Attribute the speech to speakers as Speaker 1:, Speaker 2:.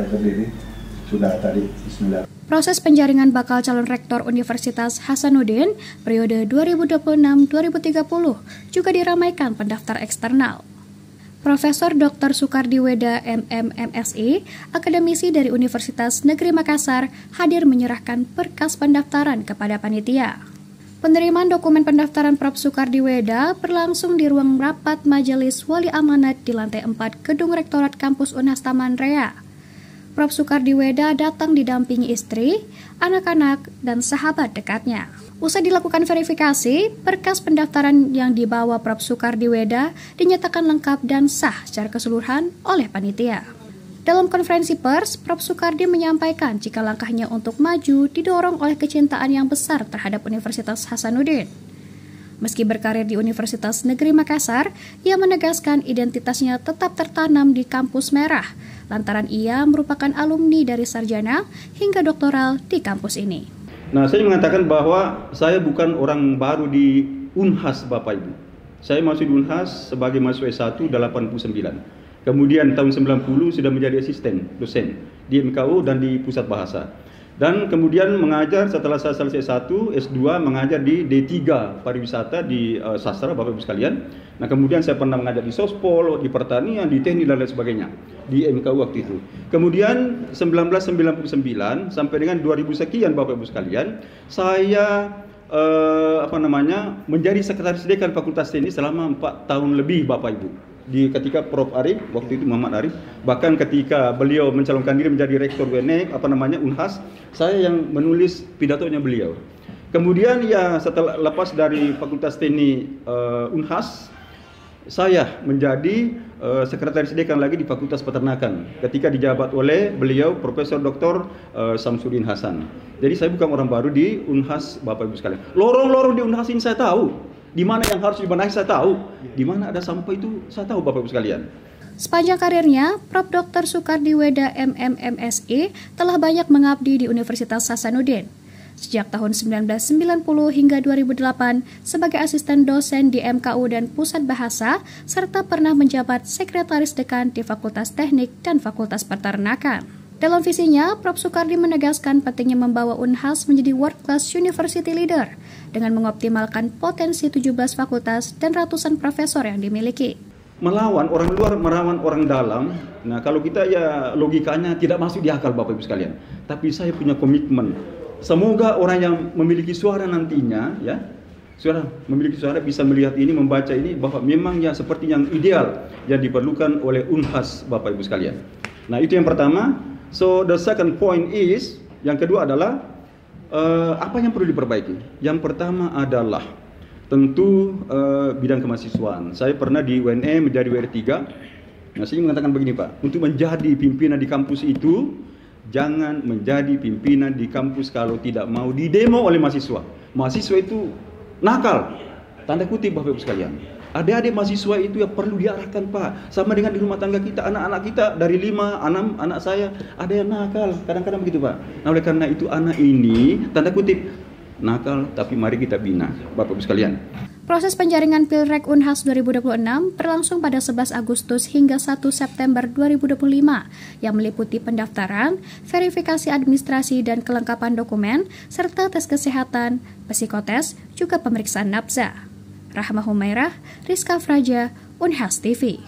Speaker 1: Saya berdiri sudah tadi. Bismillah.
Speaker 2: Proses penjaringan bakal calon rektor Universitas Hasanuddin periode 2026-2030 juga diramaikan pendaftar eksternal. Profesor Dr. Sukardiweda MMMSI, akademisi dari Universitas Negeri Makassar, hadir menyerahkan berkas pendaftaran kepada panitia. Penerimaan dokumen pendaftaran Prof. Sukardiweda berlangsung di ruang rapat Majelis Wali Amanat di lantai 4 Gedung Rektorat Kampus Unhas Taman Rea. Prof. Sukardiweda datang didampingi istri, anak-anak, dan sahabat dekatnya. Usai dilakukan verifikasi, berkas pendaftaran yang dibawa Prof. Sukardiweda dinyatakan lengkap dan sah secara keseluruhan oleh panitia. Dalam konferensi pers, Prof. Sukardi menyampaikan jika langkahnya untuk maju didorong oleh kecintaan yang besar terhadap Universitas Hasanuddin. Meski berkarir di Universitas Negeri Makassar, ia menegaskan identitasnya tetap tertanam di kampus merah, lantaran ia merupakan alumni dari sarjana hingga doktoral di kampus ini.
Speaker 3: Nah, saya mengatakan bahwa saya bukan orang baru di Unhas, Bapak Ibu. Saya masuk di Unhas sebagai mahasiswa S1 89. Kemudian tahun 90 sudah menjadi asisten dosen di MKU dan di Pusat Bahasa. Dan kemudian mengajar setelah saya selesai S1, S2 mengajar di D3 pariwisata di sastra, Bapak Ibu sekalian. Nah, kemudian saya pernah mengajar di Sospol, di pertanian, di teknik dan lain sebagainya di MKU waktu itu. Kemudian 1999 sampai dengan 2000 sekian Bapak Ibu sekalian, saya menjadi sekretaris dekan Fakultas Teknik selama 4 tahun lebih Bapak Ibu. Ketika Prof. Arif, waktu itu Muhammad Arif, bahkan ketika beliau mencalonkan diri menjadi rektor UNEK, Unhas, saya yang menulis pidatonya beliau. Kemudian ya setelah lepas dari Fakultas Teknik Unhas, saya menjadi sekretaris dekan lagi di Fakultas Peternakan ketika dijabat oleh beliau Profesor Dr. Samsudin Hasan. Jadi saya bukan orang baru di Unhas, Bapak Ibu sekalian. Lorong-lorong di Unhas ini saya tahu. Di mana yang harus dibenahi saya tahu. Di mana ada sampah itu saya tahu Bapak Ibu sekalian.
Speaker 2: Sepanjang karirnya, Prof. Dr. Sukardiweda MMMSI telah banyak mengabdi di Universitas Hasanuddin. Sejak tahun 1990 hingga 2008 sebagai asisten dosen di MKU dan Pusat Bahasa, serta pernah menjabat sekretaris dekan di Fakultas Teknik dan Fakultas Peternakan. Dalam visinya, Prof. Sukardi menegaskan pentingnya membawa Unhas menjadi world class university leader dengan mengoptimalkan potensi 17 fakultas dan ratusan profesor yang dimiliki.
Speaker 3: Melawan orang luar, melawan orang dalam. Nah, kalau kita ya logikanya tidak masuk di akal Bapak Ibu sekalian. Tapi saya punya komitmen. Semoga orang yang memiliki suara nantinya, memiliki suara bisa melihat ini, membaca ini bahwa memang ya seperti yang ideal yang diperlukan oleh Unhas Bapak Ibu sekalian. Nah, itu yang pertama. So the second point is, yang kedua adalah apa yang perlu diperbaiki. Yang pertama adalah tentu bidang kemahasiswaan. Saya pernah di UNE menjadi WR3. Nah, saya mengatakan begini Pak, untuk menjadi pimpinan di kampus itu, jangan menjadi pimpinan di kampus kalau tidak mau didemo oleh mahasiswa. Mahasiswa itu nakal, tanda kutip Bapak Ibu sekalian. Adik-adik mahasiswa itu yang perlu diarahkan Pak. Sama dengan di rumah tangga kita, anak-anak kita dari 5, 6 anak saya ada yang nakal, kadang-kadang begitu Pak. Nah, oleh karena itu anak ini tanda kutip nakal, tapi mari kita bina Bapak Ibu sekalian.
Speaker 2: Proses penjaringan Pilrek Unhas 2026 berlangsung pada 11 Agustus hingga 1 September 2025 yang meliputi pendaftaran, verifikasi administrasi dan kelengkapan dokumen, serta tes kesehatan, psikotes, juga pemeriksaan nafsa. Rahma Humairah, Rizka Fraja, Unhas TV.